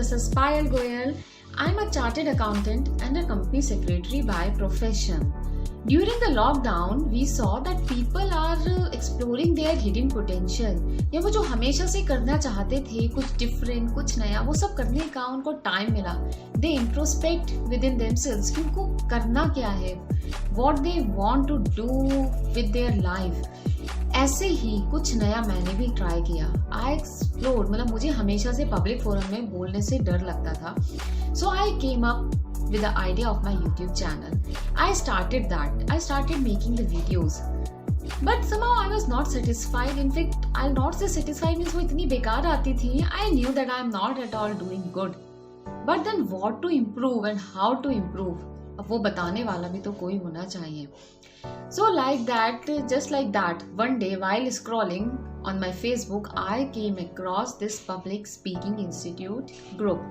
this is Payal Goyal. I'm a chartered accountant and a company secretary by profession. During the lockdown, we saw that people are exploring their hidden potential. या वो जो हमेशा से करना चाहते थे, कुछ डिफरेंट, कुछ नया, वो सब करने का उनको टाइम मिला. They introspect within themselves कि उनको करना क्या है, what they want to do with their life. ऐसे ही कुछ नया मैंने भी ट्राई किया. I explored, मतलब मुझे हमेशा से पब्लिक फोरम में बोलने से डर लगता था. So I came up with the idea of my YouTube channel. I started making the videos. But somehow I was not satisfied. In fact, I'll not say satisfied means वो इतनी बेकार आती थी. I knew that I am not at all doing good. But then what to improve and how to improve? अब वो बताने वाला भी तो कोई होना चाहिए. So like that, just like that, one day while scrolling on my Facebook, I came across this public speaking institute group.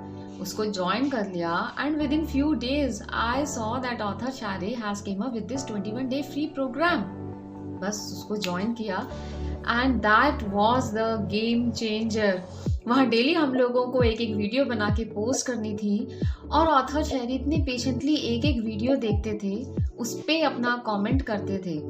उसको join कर लिया and within few days I saw that author Shari has came up with this 21-day free program. बस उसको join किया and that was the game changer. वहाँ daily हम लोगों को एक एक वीडियो बना के पोस्ट करनी थी और ऑथर शहरी इतने पेशेंटली एक एक वीडियो देखते थे, उस पे अपना कमेंट करते थे.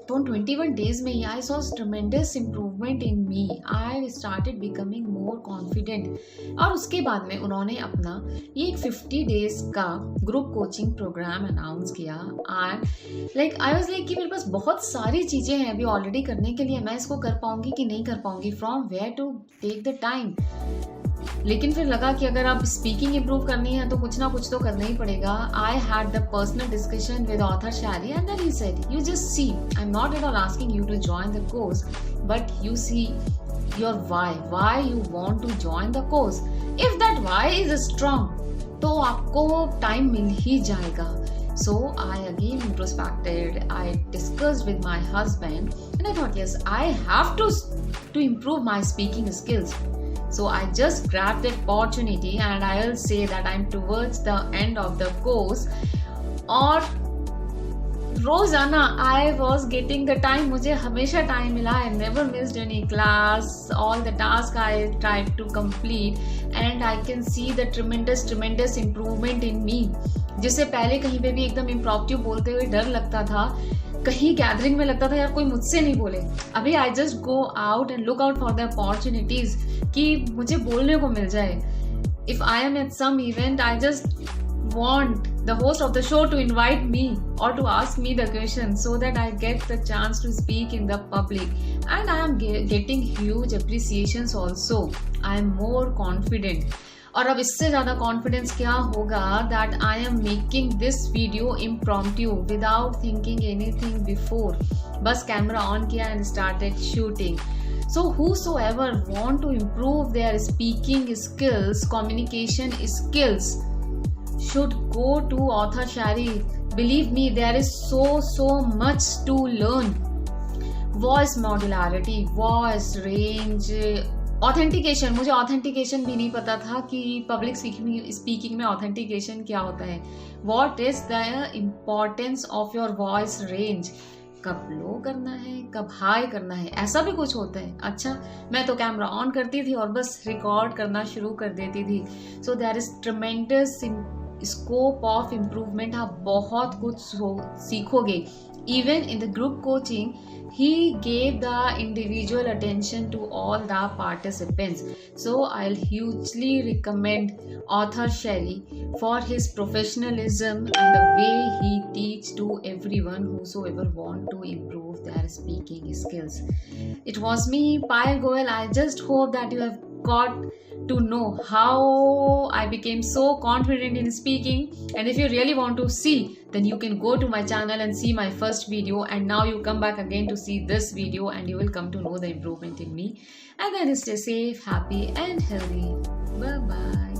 तो 21 डेज में ही I saw tremendous improvement in me. I started becoming more confident. और उसके बाद में उन्होंने अपना ये एक 50 डेज का ग्रुप कोचिंग प्रोग्राम अनाउंस किया. एंड आई वाज लाइक कि मेरे पास बहुत सारी चीज़ें हैं अभी ऑलरेडी करने के लिए, मैं इसको कर पाऊंगी कि नहीं कर पाऊंगी, from where to take the time. लेकिन फिर लगा कि अगर आप स्पीकिंग इम्प्रूव करनी है तो कुछ ना कुछ तो करना ही पड़ेगा. I had the personal discussion with author Sherry and then he said, you just see, I am not at all asking you to join the course, but you see your why you want to join the course. If that why is strong तो आपको time मिल ही जाएगा. So I again introspected, I discussed with my husband and I thought, yes, I have to improve my speaking skills. So I just grabbed that opportunity and I'll say that I'm towards the end of the course. और रोजाना I was getting the time, मुझे हमेशा time मिला. I never missed any class. All the tasks I tried to complete and I can see the tremendous improvement in me. जिससे पहले कहीं पे भी एकदम इम्प्रॉम्प्टू बोलते हुए डर लगता था, कहीं गैदरिंग में लगता था यार कोई मुझसे नहीं बोले. अभी I just go out and look out for the opportunities कि मुझे बोलने को मिल जाए. If I am at some event, I just want the host of the show to invite me or to ask me the question so that I get the chance to speak in the public, and I am getting huge appreciations also. I am more confident. और अब इससे ज़्यादा confidence क्या होगा that I am making this video impromptu without thinking anything before. बस camera on किया and started shooting. So whosoever want to improve their speaking skills, communication skills, should go to author Shari. Believe me, there is so much to learn. Voice modularity, voice range, authentication. मुझे authentication भी नहीं पता था कि public speaking में authentication क्या होता है. What is the importance of your voice range. कब लो करना है, कब हाई करना है, ऐसा भी कुछ होता है. अच्छा, मैं तो कैमरा ऑन करती थी और बस रिकॉर्ड करना शुरू कर देती थी. So there is ट्रेमेंडस scope of improvement. आप बहुत कुछ सीखोगे. Even in the group coaching, he gave the individual attention to all the participants. So I'll hugely recommend author Shari for his professionalism and the way he teach to everyone whosoever want to improve their speaking skills. It was me, Payal Goyal. I just hope that you have got to know how I became so confident in speaking. And if you really want to see, then you can go to my channel and see my first video, and now you come back again to see this video and you will come to know the improvement in me. And then stay safe, happy and healthy. Bye bye.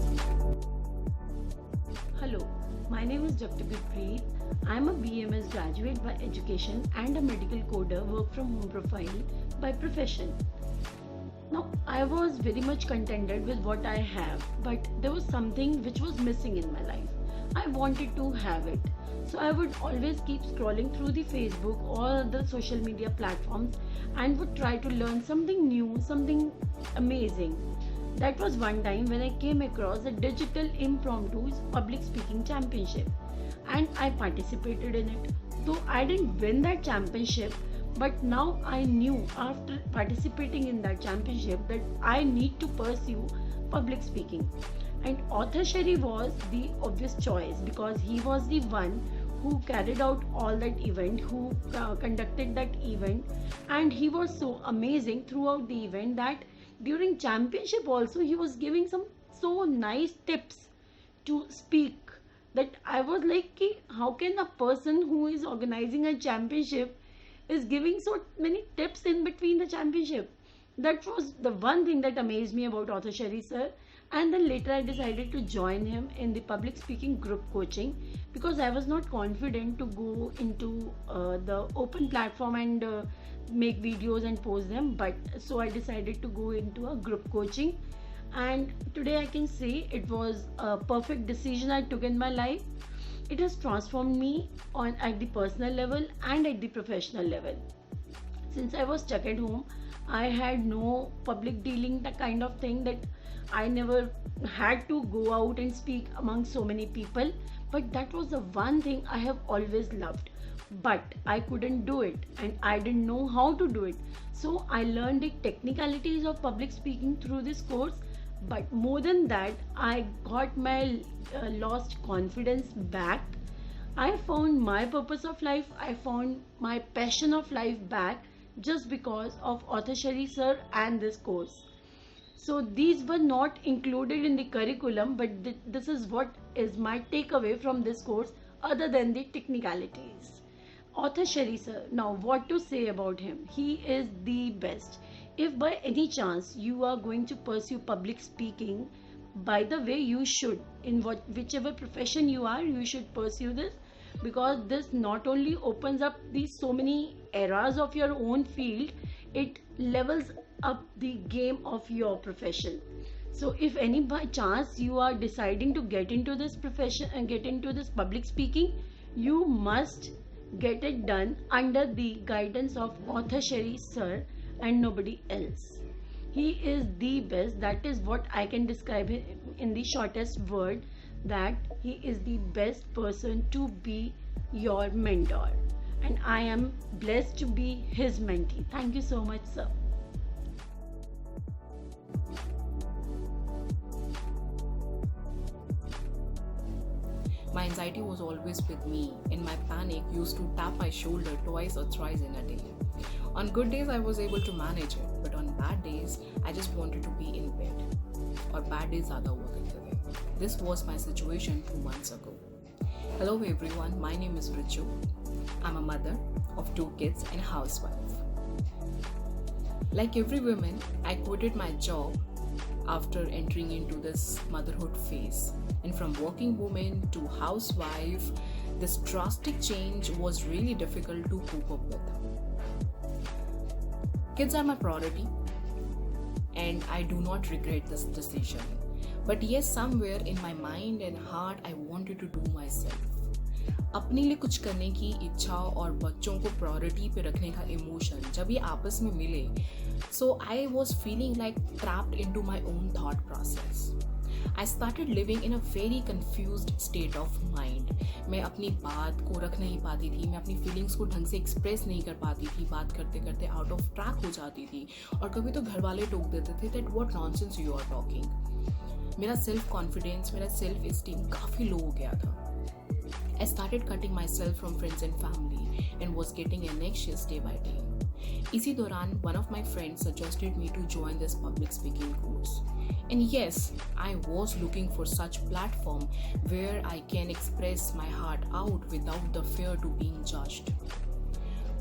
Hello, my name is Japti Preet. I am a BMS graduate by education and a medical coder, work from home profile by profession. Now, I was very much contented with what I have, but there was something which was missing in my life. I wanted to have it. So I would always keep scrolling through the Facebook or the social media platforms and would try to learn something new, something amazing. That was one time when I came across the Digital Impromptus Public Speaking Championship and I participated in it. Though I didn't win that championship, but now I knew after participating in that championship that I need to pursue public speaking. And Author Sherry was the obvious choice because he was the one who carried out all that event, who conducted that event, and he was so amazing throughout the event that during championship also he was giving some so nice tips to speak that I was like, "Ki, how can a person who is organizing a championship is giving so many tips in between the championship?" That was the one thing that amazed me about Author Sherry sir. And then later I decided to join him in the public speaking group coaching because I was not confident to go into the open platform and make videos and post them. But so I decided to go into a group coaching, and today I can say it was a perfect decision I took in my life. It has transformed me on at the personal level and at the professional level. Since I was stuck at home, I had no public dealing, the kind of thing that I never had to go out and speak among so many people. But that was the one thing I have always loved. But I couldn't do it and I didn't know how to do it. So I learned the technicalities of public speaking through this course. But more than that, I got my lost confidence back. I found my purpose of life. I found my passion of life back just because of Author Sherry sir and this course. So these were not included in the curriculum, but this is what is my takeaway from this course other than the technicalities. Author Sherry sir, now what to say about him? He is the best. If by any chance you are going to pursue public speaking, by the way, you should. In whichever profession you are, you should pursue this because this not only opens up these so many eras of your own field, it levels up the game of your profession. So if any by chance you are deciding to get into this profession and get into this public speaking, you must get it done under the guidance of Author Sherry sir and nobody else. He is the best. That is what I can describe him in the shortest word, that he is the best person to be your mentor. And I am blessed to be his mentee. Thank you so much, sir. My anxiety was always with me, and my panic used to tap my shoulder twice or thrice in a day. On good days, I was able to manage it, but on bad days, I just wanted to be in bed. Or bad days ज़्यादा हुआ करते थे. This was my situation 2 months ago. Hello everyone, my name is Richu. I'm a mother of 2 kids and a housewife. Like every woman, I quitted my job after entering into this motherhood phase. And from working woman to housewife, this drastic change was really difficult to cope up with. Kids are my priority, and I do not regret this decision. But yes, somewhere in my mind and heart, I wanted to do myself. अपने लिए कुछ करने की इच्छा और बच्चों को priority पे रखने का इमोशन जब ये आपस में मिले, so I was feeling like trapped into my own thought process. I started living in a very confused state of mind. मैं अपनी बात को रख नहीं पाती थी, मैं अपनी फीलिंग्स को ढंग से एक्सप्रेस नहीं कर पाती थी, बात करते करते आउट ऑफ ट्रैक हो जाती थी और कभी तो घर वाले टोक देते थे that what nonsense you are talking. मेरा सेल्फ कॉन्फिडेंस, मेरा सेल्फ एस्टीम काफ़ी लो हो गया था। I started cutting myself from friends and family and was getting anxious day by day. इसी दौरान one of my friends suggested me to join this public speaking course. And yes, I was looking for such platform where I can express my heart out without the fear to being judged.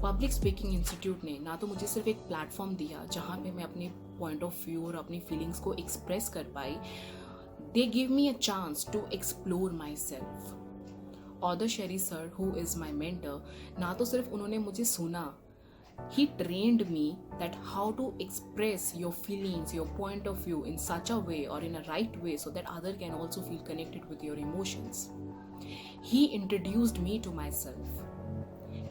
Public speaking institute ने ना तो मुझे सिर्फ एक platform दिया जहाँ पे मैं अपने पॉइंट ऑफ व्यू और अपनी फीलिंग्स को एक्सप्रेस कर पाई, they give me a chance to explore myself. Author Sherry sir, who is my mentor, ना तो सिर्फ उन्होंने मुझे सुना, he trained me that how to express your feelings, your point of view in such a way or in a right way so that other can also feel connected with your emotions. He introduced me to myself.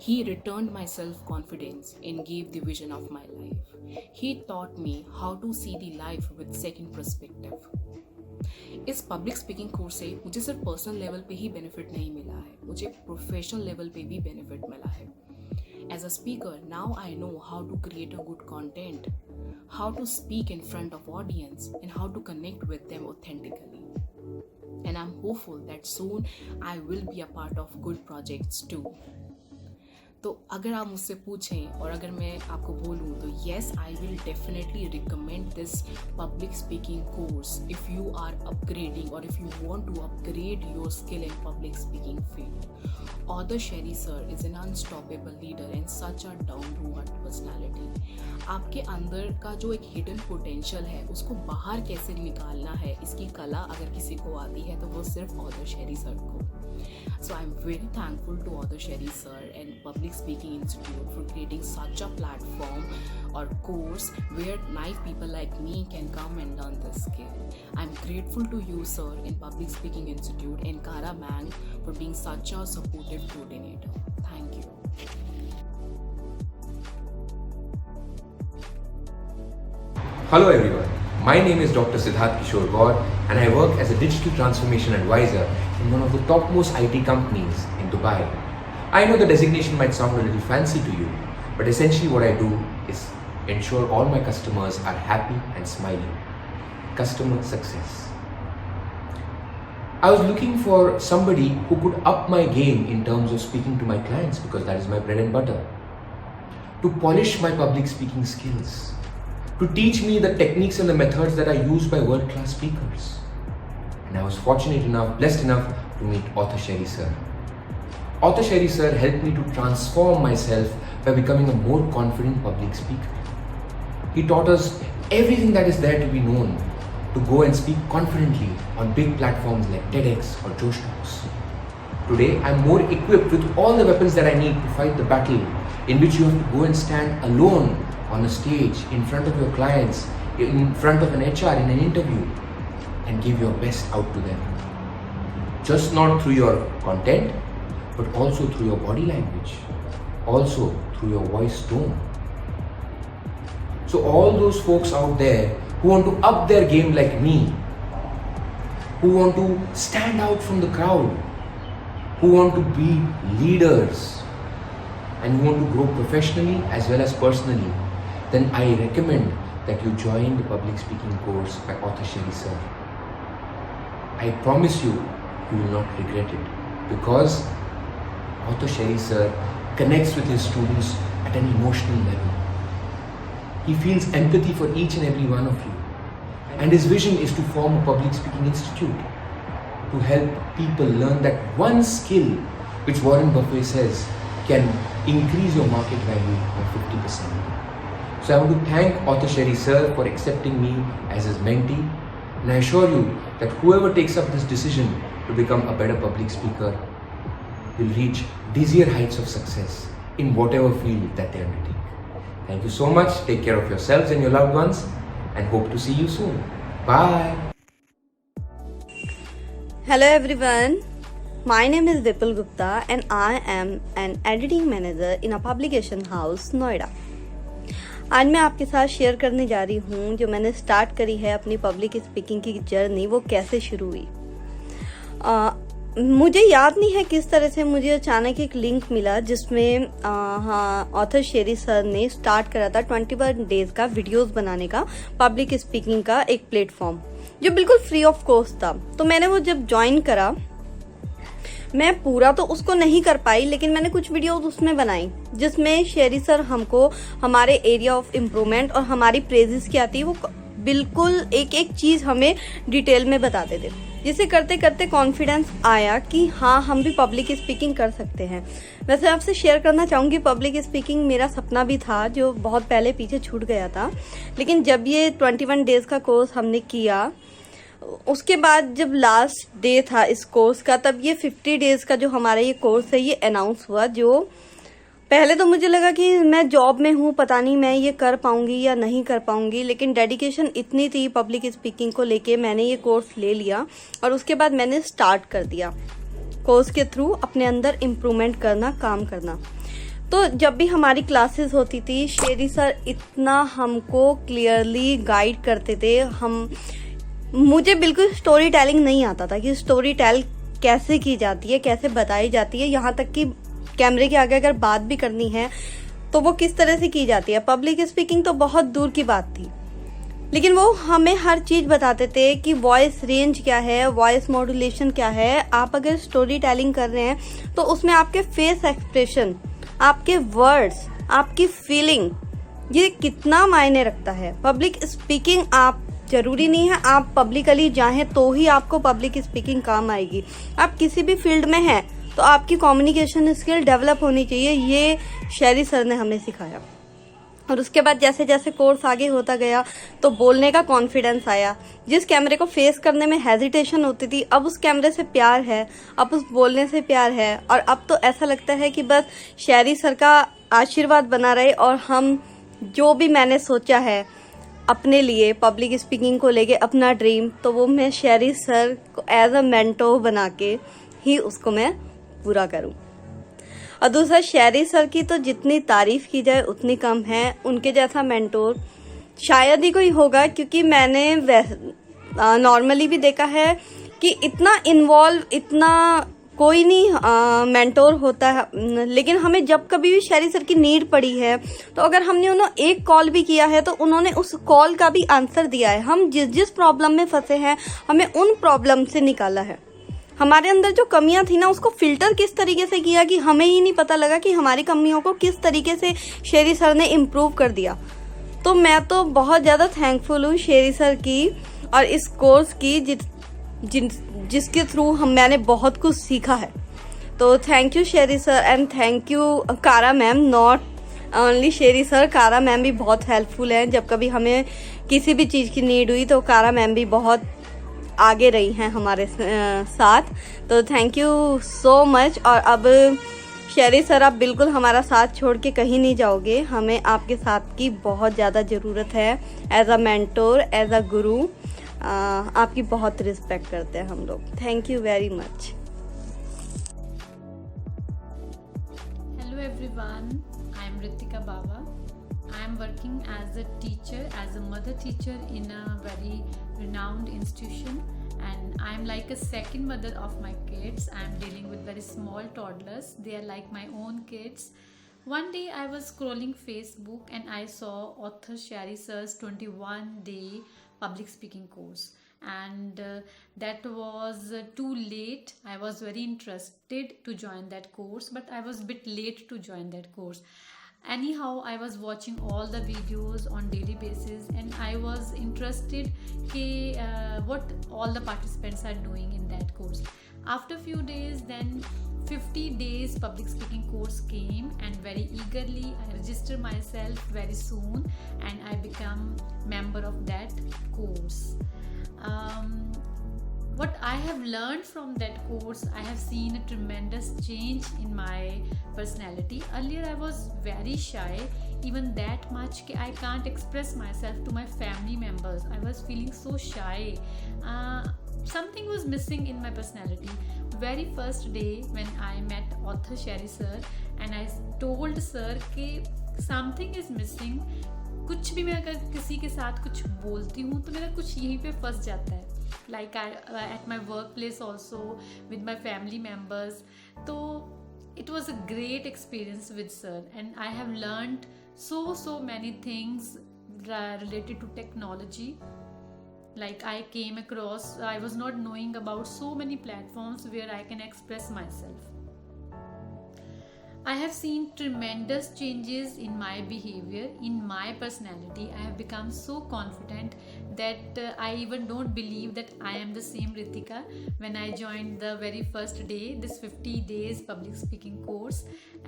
He returned my self-confidence and gave the vision of my life. He taught me how to see the life with second perspective. इस public speaking course से मुझे सिर्फ personal level पे ही benefit नहीं मिला है, मुझे professional level पे भी बेनिफिट मिला है. As a speaker, now I know how to create a good content, how to speak in front of audience, and how to connect with them authentically. And I'm hopeful that soon I will be a part of good projects too. तो अगर आप मुझसे पूछें और अगर मैं आपको बोलूँ तो yes, I will definitely recommend this public speaking course if you are upgrading और if you want to upgrade your skill in public speaking field. Author Sherry sir is an unstoppable leader and such a down-to-earth personality. आपके अंदर का जो एक hidden potential है उसको बाहर कैसे निकालना है, इसकी कला अगर किसी को आती है तो वो सिर्फ ऑथर शेरी सर को. So I'm very thankful to Author Sherry sir and Public Speaking Institute for creating such a platform or course where naive people like me can come and learn this skill. I'm grateful to you sir in Public Speaking Institute and Kara Mang for being such a supportive coordinator. Thank you. Hello everyone, my name is Dr. Siddharth Kishore Gaur and I work as a digital transformation advisor in one of the topmost IT companies in Dubai. I know the designation might sound a little fancy to you, but essentially what I do is ensure all my customers are happy and smiling. Customer success. I was looking for somebody who could up my game in terms of speaking to my clients because that is my bread and butter. To polish my public speaking skills. To teach me the techniques and the methods that are used by world-class speakers. And I was blessed enough to meet Author Sherry sir. Author Sherry sir helped me to transform myself by becoming a more confident public speaker. He taught us everything that is there to be known to go and speak confidently on big platforms like TEDx or Josh Talks. Today, I'm more equipped with all the weapons that I need to fight the battle in which you have to go and stand alone on a stage in front of your clients, in front of an HR in an interview and give your best out to them. Just not through your content, but also through your body language, also through your voice tone. So all those folks out there who want to up their game like me, who want to stand out from the crowd, who want to be leaders and who want to grow professionally as well as personally, then I recommend that you join the public speaking course by Author Sherry sir. I promise you, you will not regret it because Author Sherry sir connects with his students at an emotional level. He feels empathy for each and every one of you. And his vision is to form a public speaking institute to help people learn that one skill, which Warren Buffett says, can increase your market value by 50%. So I want to thank Author Sherry sir for accepting me as his mentee, and I assure you that whoever takes up this decision to become a better public speaker will reach dizzier heights of success in whatever field that they undertake. Thank you so much. Take care of yourselves and your loved ones and hope to see you soon. Bye. Hello everyone. My name is Vipul Gupta and I am an editing manager in a publication house, Noida. आज मैं आपके साथ share करने जा रही हूँ जो मैंने स्टार्ट करी है अपनी पब्लिक स्पीकिंग की जर्नी, वो कैसे शुरू हुई. मुझे याद नहीं है किस तरह से मुझे अचानक एक लिंक मिला जिसमें ऑथर शेरी सर ने स्टार्ट करा था 21 डेज का वीडियोस बनाने का पब्लिक स्पीकिंग का एक प्लेटफॉर्म जो बिल्कुल फ्री ऑफ कॉस्ट था. तो मैंने वो जब ज्वाइन करा, मैं पूरा तो उसको नहीं कर पाई लेकिन मैंने कुछ वीडियोस उसमें बनाई जिसमें शेरी सर हमको हमारे एरिया ऑफ इम्प्रूवमेंट और हमारी प्रेजेस क्या थी वो बिल्कुल एक एक चीज हमें डिटेल में बताते थे, जिसे करते करते कॉन्फिडेंस आया कि हाँ हम भी पब्लिक स्पीकिंग कर सकते हैं. वैसे आपसे शेयर करना चाहूँगी पब्लिक स्पीकिंग मेरा सपना भी था जो बहुत पहले पीछे छूट गया था, लेकिन जब ये 21 डेज का कोर्स हमने किया उसके बाद जब लास्ट डे था इस कोर्स का तब ये 50 डेज का जो हमारा ये कोर्स है ये अनाउंस हुआ. जो पहले तो मुझे लगा कि मैं जॉब में हूँ, पता नहीं मैं ये कर पाऊंगी या नहीं कर पाऊंगी, लेकिन डेडिकेशन इतनी थी पब्लिक स्पीकिंग को लेके मैंने ये कोर्स ले लिया और उसके बाद मैंने स्टार्ट कर दिया कोर्स के थ्रू अपने अंदर इम्प्रूवमेंट करना, काम करना. तो जब भी हमारी क्लासेस होती थी, शेरी सर इतना हमको क्लियरली गाइड करते थे। मुझे बिल्कुल स्टोरी टेलिंग नहीं आता था कि स्टोरी टेल कैसे की जाती है, कैसे बताई जाती है, यहाँ तक कि कैमरे के आगे अगर बात भी करनी है तो वो किस तरह से की जाती है। पब्लिक स्पीकिंग तो बहुत दूर की बात थी, लेकिन वो हमें हर चीज़ बताते थे कि वॉइस रेंज क्या है, वॉइस मॉड्यूलेशन क्या है। आप अगर स्टोरी टेलिंग कर रहे हैं तो उसमें आपके फेस एक्सप्रेशन, आपके वर्ड्स, आपकी फीलिंग, ये कितना मायने रखता है। पब्लिक स्पीकिंग आप जरूरी नहीं है आप पब्लिकली जाएं तो ही आपको पब्लिक स्पीकिंग काम आएगी। आप किसी भी फील्ड में हैं तो आपकी कम्युनिकेशन स्किल डेवलप होनी चाहिए। ये शेरी सर ने हमें सिखाया। और उसके बाद जैसे जैसे कोर्स आगे होता गया तो बोलने का कॉन्फिडेंस आया। जिस कैमरे को फेस करने में हेजिटेशन होती थी, अब उस कैमरे से प्यार है, अब उस बोलने से प्यार है। और अब तो ऐसा लगता है कि बस शेरी सर का आशीर्वाद बना रहे और हम जो भी मैंने सोचा है अपने लिए पब्लिक स्पीकिंग को लेके अपना ड्रीम, तो वो मैं शेरी सर को एज अ मेंटोर बना के ही उसको मैं पूरा करूं। और दूसरा, शेरी सर की तो जितनी तारीफ की जाए उतनी कम है। उनके जैसा मेंटोर शायद ही कोई होगा, क्योंकि मैंने नॉर्मली भी देखा है कि इतना इन्वॉल्व, इतना कोई नहीं मेंटोर होता है। लेकिन हमें जब कभी भी शेरी सर की नीड पड़ी है तो अगर हमने उन्हें एक कॉल भी किया है तो उन्होंने उस कॉल का भी आंसर दिया है। हम जिस जिस प्रॉब्लम में फंसे हैं हमें उन प्रॉब्लम से निकाला है। हमारे अंदर जो कमियां थी ना, उसको फिल्टर किस तरीके से किया कि हमें ही नहीं पता लगा कि हमारी कमियों को किस तरीके से शेरी सर ने इम्प्रूव कर दिया। तो मैं तो बहुत ज़्यादा थैंकफुल हूँ शेरी सर की और इस कोर्स की जिसके थ्रू मैंने बहुत कुछ सीखा है। तो thank you Sheri sir and thank you कारा ma'am. Not only Sheri sir, कारा मैम भी बहुत हेल्पफुल हैं। जब कभी हमें किसी भी चीज़ की नीड हुई तो कारा मैम भी बहुत आगे रही हैं हमारे साथ। तो थैंक यू सो मच। और अब शेरी सर, आप बिल्कुल हमारा साथ छोड़ के कहीं नहीं जाओगे। हमें आपके साथ की बहुत ज़्यादा ज़रूरत है as a mentor, as a गुरु। आपकी बहुत रिस्पेक्ट करते हैं हम लोग। Thank you very much. Hello everyone, I am Ritika Baba. I am working as a teacher, as a mother teacher in a very renowned institution, and I am like a second mother of my kids. I am dealing with very small toddlers. They are like my own kids. One day I was scrolling Facebook and I saw author Shari Sir's 21-day public speaking course, and that was too late. I was very interested to join that course, but I was a bit late to join that course. Anyhow, I was watching all the videos on daily basis and I was interested what all the participants are doing in that course. After few days, then 50 days public speaking course came, and very eagerly I registered myself very soon and I become member of that course. What I have learned from that course, I have seen a tremendous change in my personality. Earlier I was very shy, even that much I can't express myself to my family members. I was feeling so shy. Something was missing in my personality. Very first day when I met author Shari sir and I told sir कि something is missing. कुछ भी मैं अगर किसी के साथ कुछ बोलती हूँ तो मेरा कुछ यहीं पे फंस जाता है. Like at my workplace also, with my family members. So it was a great experience with sir and I have learned so many things related to technology. Like I came across, I was not knowing about so many platforms where I can express myself. I have seen tremendous changes in my behavior, in my personality. I have become so confident that I even don't believe that I am the same Ritika when I joined the very first day, this 50 days public speaking course.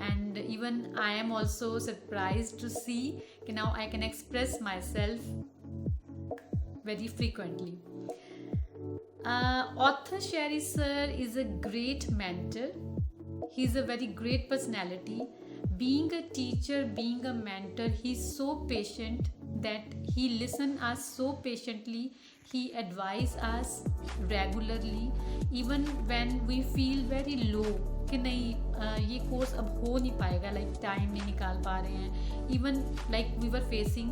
And even I am also surprised to see that now I can express myself very frequently. Author Shari sir is a great mentor. He's a very great personality. Being a teacher, being a mentor, he's so patient that he listens us so patiently He advises us regularly, even when we feel very low कि नहीं ये course अब हो नहीं पाएगा, like time नहीं निकाल पा रहे हैं, even like we were facing,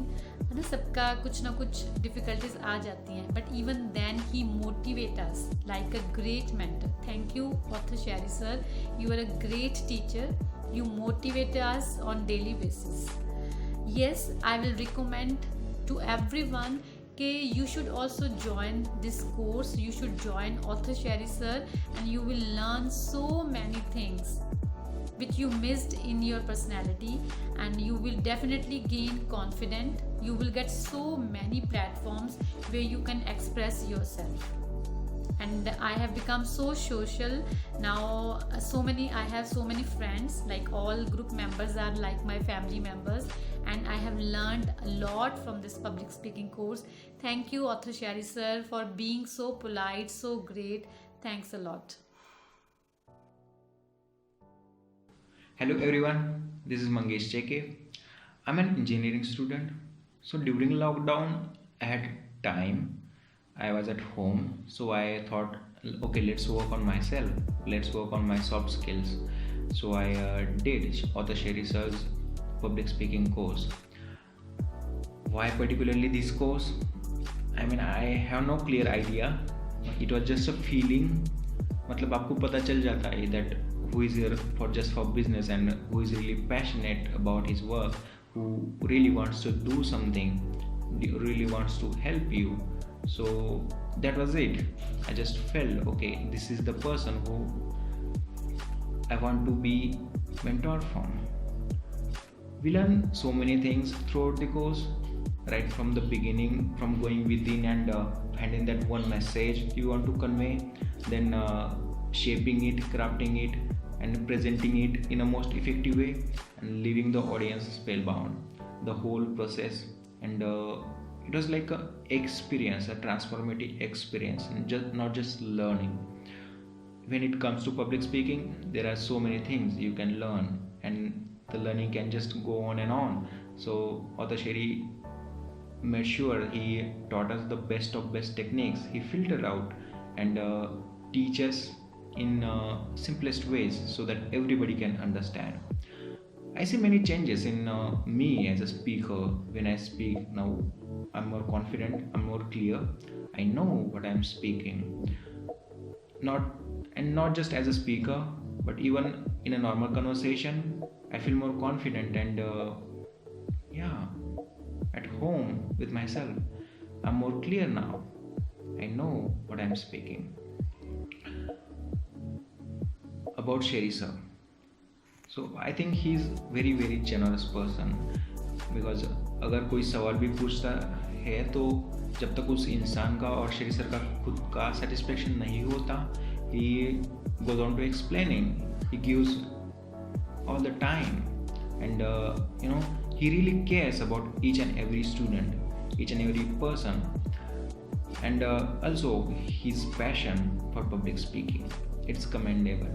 है ना, सबका कुछ ना कुछ डिफिकल्टीज आ जाती हैं, but even then he motivate us like a great mentor. Thank you author Sherry sir, you are a great teacher, you motivate us on daily basis. Yes, I will recommend to everyone कि you should also join this course, you should join author Sherry sir, and you will learn so many things which you missed in your personality, and you will definitely gain confidence. You will get so many platforms where you can express yourself. And I have become so social now. I have so many friends, like all group members are like my family members, and I have learned a lot from this public speaking course. Thank you author Sherry sir for being so polite, so great. Thanks a lot. Hello everyone, this is Mangesh JK. I'm an engineering student. So during lockdown I had time, I was at home, so I thought, okay, let's work on myself, let's work on my soft skills. So I did author Sherry sir's public speaking course. Why particularly this course? I mean, I have no clear idea. It was just a feeling. मतलब आपको पता चल जाता है that who is here for business and who is really passionate about his work, who really wants to do something, really wants to help you. So that was it. I just felt, okay, this is the person who I want to be mentored from. We learn so many things throughout the course, right from the beginning, from going within and finding that one message you want to convey, then shaping it, crafting it, and presenting it in a most effective way, and leaving the audience spellbound. The whole process, and it was like a experience, a transformative experience, and not just learning. When it comes to public speaking, there are so many things you can learn, and the learning can just go on and on. So author Sherry made sure he taught us the best of best techniques. He filtered out and teach us in simplest ways so that everybody can understand. I see many changes in me as a speaker. When I speak now, I'm more confident, I'm more clear, I know what I'm speaking. Not just as a speaker, but even in a normal conversation, I feel more confident and at home with myself. I'm more clear now. I know what I'm speaking. About Sherry sir. So I think he's very very generous person, because अगर कोई सवाल भी पूछता है तो जब तक उस इंसान का और शेरी सर का खुद का सेटिस्फेक्शन नहीं होता, he goes on to explaining, he gives all the time, and he really cares about each and every student, each and every person, and also his passion for public speaking, it's commendable.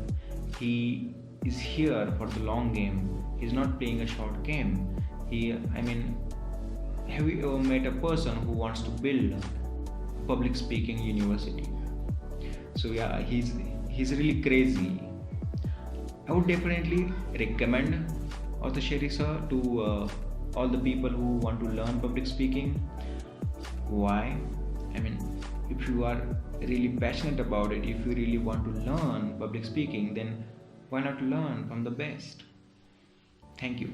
He is here for the long game, he's not playing a short game. Have you ever met a person who wants to build a public speaking university? So yeah, he's really crazy. I would definitely recommend author Sherry sir to all the people who want to learn public speaking. Why? If you are really passionate about it, if you really want to learn public speaking, then why not learn from the best? Thank you.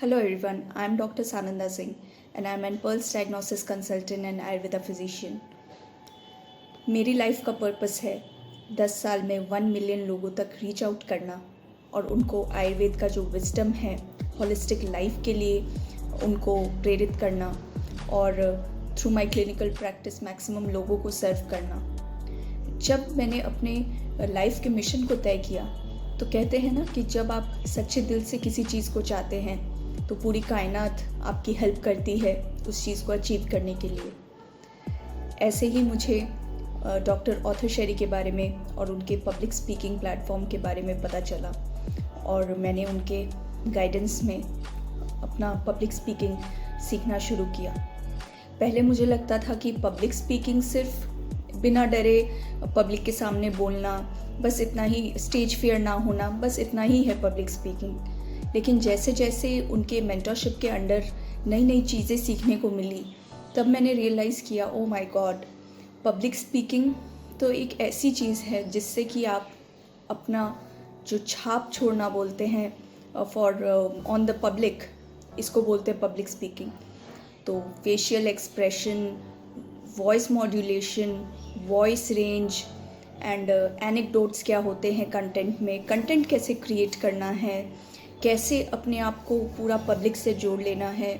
Hello everyone, I am Dr. Sananda Singh and I am an Pulse Diagnosis Consultant and Ayurveda Physician. मेरी life का purpose है 10 साल में 1 million लोगों तक reach out करना और उनको आयुर्वेद का जो विजडम है होलिस्टिक लाइफ के लिए उनको प्रेरित करना और through my clinical practice maximum लोगों को सर्व करना. जब मैंने अपने लाइफ के मिशन को तय किया तो कहते हैं ना कि जब आप सच्चे दिल से किसी चीज़ को चाहते हैं तो पूरी कायनात आपकी हेल्प करती है उस चीज़ को अचीव करने के लिए. ऐसे ही मुझे डॉक्टर ऑथर शेरी के बारे में और उनके पब्लिक स्पीकिंग प्लेटफॉर्म के बारे में पता चला और मैंने उनके गाइडेंस में अपना पब्लिक स्पीकिंग सीखना शुरू किया। पहले मुझे लगता था कि पब्लिक स्पीकिंग सिर्फ बिना डरे पब्लिक के सामने बोलना, बस इतना ही, स्टेज फियर ना होना, बस इतना ही है पब्लिक स्पीकिंग। लेकिन जैसे जैसे उनके मेंटरशिप के अंडर नई नई चीज़ें सीखने को मिली, तब मैंने रियलाइज़ किया, oh my God, public speaking तो एक ऐसी चीज़ है जिससे कि आप अपना जो छाप छोड़ना बोलते हैं फॉर ऑन द पब्लिक, इसको बोलते हैं पब्लिक स्पीकिंग। तो facial expression, voice modulation, voice range and anecdotes क्या होते हैं कंटेंट में, कंटेंट कैसे क्रिएट करना है, कैसे अपने आप को पूरा पब्लिक से जोड़ लेना है,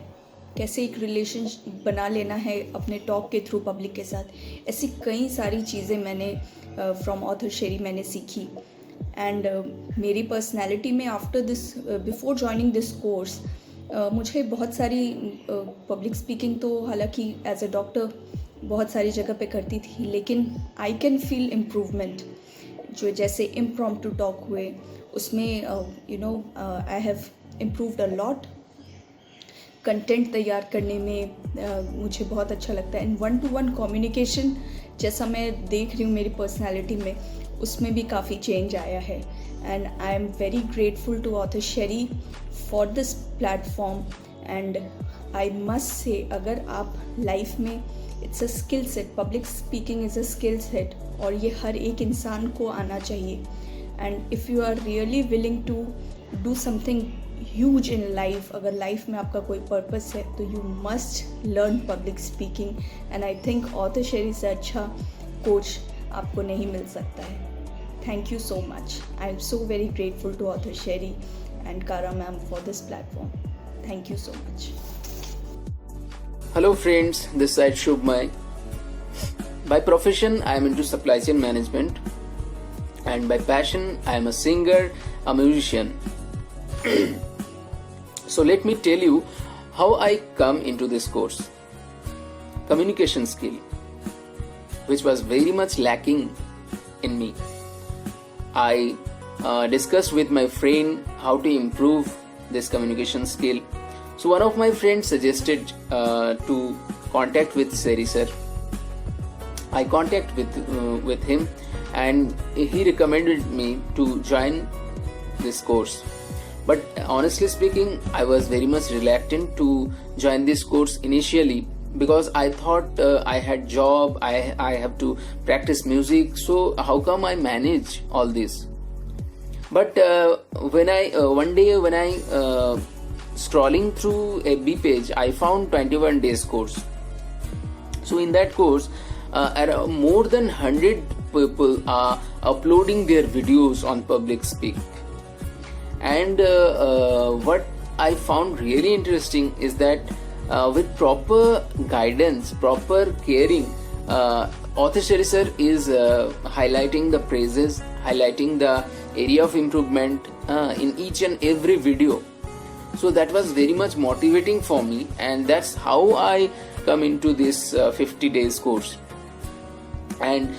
कैसे एक रिलेशन बना लेना है अपने टॉक के थ्रू पब्लिक के साथ, ऐसी कई सारी चीज़ें मैंने फ्रॉम ऑथर शेरी मैंने सीखी। एंड मेरी पर्सनैलिटी में after this, before joining this course, मुझे बहुत सारी पब्लिक स्पीकिंग तो हालांकि एज अ डॉक्टर बहुत सारी जगह पे करती थी, लेकिन आई कैन फील इम्प्रूवमेंट। जो जैसे इम्प्रॉम्प्टू टॉक हुए उसमें I have improved a lot. Content तैयार करने में मुझे बहुत अच्छा लगता है। एंड 1-to-1 कम्युनिकेशन जैसा मैं देख रही हूँ मेरी पर्सनालिटी में, उसमें भी काफ़ी चेंज आया है। And I am very grateful to author Sherry for this platform. And I must say, अगर आप लाइफ में, it's a skill set, public speaking is a skill set, और ये हर एक इंसान को आना चाहिए। And if you are really willing to do something huge in life, अगर लाइफ में आपका कोई पर्पस है, तो you must learn public speaking. And I think author शेरी से अच्छा कोच आपको नहीं मिल सकता है। Thank you so much. I am so very grateful to author Sheri and कारा ma'am for this platform. Thank you so much. Hello friends, this side Shubhmay. By profession, I am into supply chain management, and by passion, I am a singer, a musician. So let me tell you how I come into this course. Communication skill, which was very much lacking in me. I discussed with my friend how to improve this communication skill. So one of my friends suggested to contact with Seri sir. I contact with him, and he recommended me to join this course. But honestly speaking, I was very much reluctant to join this course initially, because I thought I had job, I have to practice music, so how come I manage all this? But when I one day when I scrolling through FB page, I found 21 days course. So in that course, more than 100 people are uploading their videos on public speak. And what I found really interesting is that with proper guidance, proper caring, author Sherry sir is highlighting the praises, highlighting the area of improvement in each and every video. So that was very much motivating for me, and that's how I come into this 50 days course. And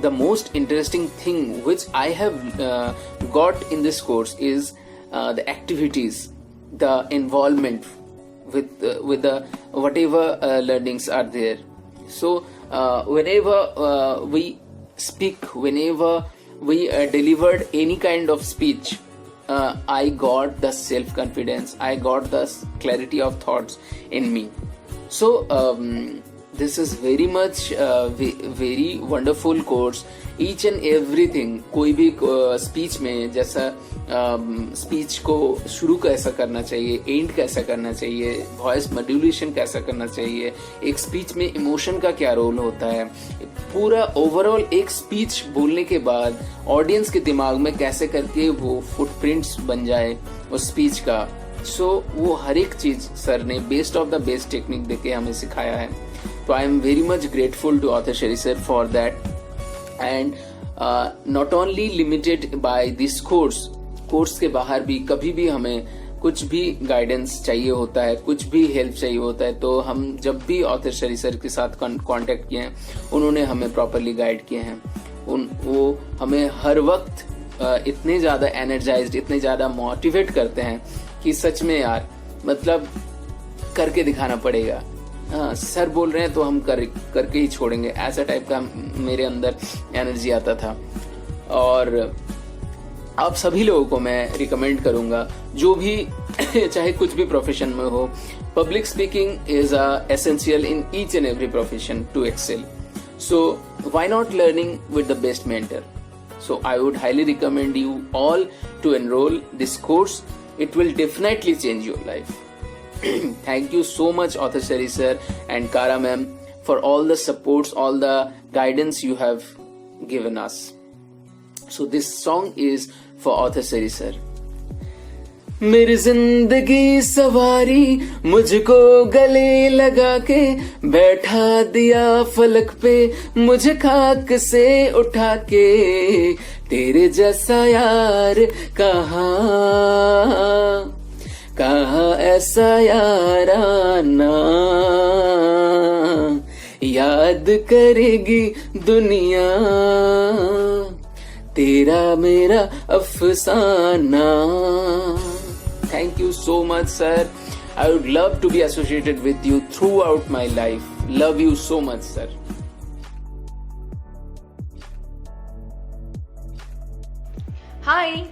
the most interesting thing which I have got in this course is the activities, the involvement with the whatever learnings are there. So whenever we speak, whenever we delivered any kind of speech, I got the self-confidence, I got the clarity of thoughts in me. So this is very much very wonderful course. Each and everything, कोई भी speech में, जैसा speech को शुरू कैसा करना चाहिए, end कैसा करना चाहिए, voice modulation कैसा करना चाहिए, एक speech में emotion का क्या रोल होता है, पूरा ओवरऑल एक स्पीच बोलने के बाद ऑडियंस के दिमाग में कैसे करके वो फुटप्रिंट्स बन जाए उस स्पीच का। सो वो हर एक चीज सर ने best of the best technique देके हमें सिखाया है। तो I am very much grateful to author Sherry sir for that. And not only limited by this course के बाहर भी कभी भी हमें कुछ भी गाइडेंस चाहिए होता है, कुछ भी हेल्प चाहिए होता है, तो हम जब भी ऑथर शेरी सर के साथ कांटेक्ट किए हैं, उन्होंने हमें प्रॉपरली गाइड किए हैं। वो हमें हर वक्त इतने ज़्यादा एनर्जाइज्ड, इतने ज़्यादा मोटिवेट करते हैं कि सच में यार, मतलब करके दिखाना पड़ेगा, हाँ सर बोल रहे हैं तो हम करके ही छोड़ेंगे, ऐसा टाइप का मेरे अंदर एनर्जी आता था। और आप सभी लोगों को मैं रिकमेंड करूंगा, जो भी चाहे कुछ भी प्रोफेशन में हो, public speaking is essential in each and every profession to Excel. So why not learning with the best mentor? So I would highly recommend you all to enroll this course. It will definitely change your life. Thank you so much, Author Sherry sir and Kara ma'am, for all the supports, all the guidance you have given us. So this song is for Author Sherry sir. मेरी जिंदगी सवारी मुझको गले लगा के बैठा दिया फलक पे, मुझे खाक से उठा के, तेरे जैसा यार कहाँ ऐसा याराना, याद करेगी दुनिया तेरा मेरा अफसाना. Thank you so much, sir. I would love to be associated with you throughout my life. Love you so much, sir. Hi.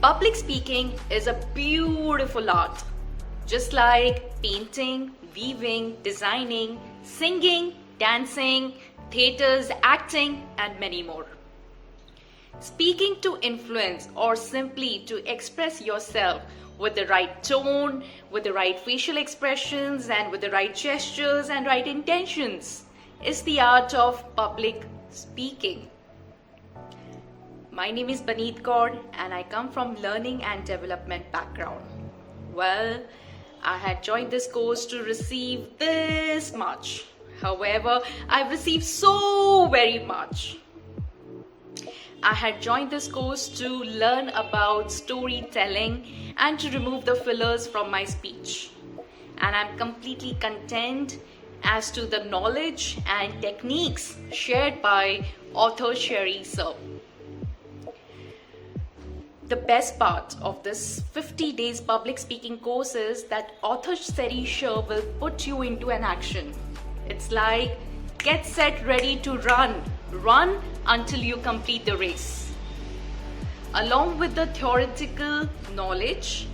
Public speaking is a beautiful art. Just like painting, weaving, designing, singing, dancing, theatres, acting, and many more. Speaking to influence or simply to express yourself with the right tone, with the right facial expressions, and with the right gestures and right intentions is the art of public speaking. My name is Baneet Kaur and I come from learning and development background. Well, I had joined this course to receive this much. However, I've received so very much. I had joined this course to learn about storytelling and to remove the fillers from my speech. And I'm completely content as to the knowledge and techniques shared by author Sherry sir. The best part of this 50 days public speaking course is that author Sherry sir will put you into an action. It's like get set ready to run until you complete the race. Along with the theoretical knowledge,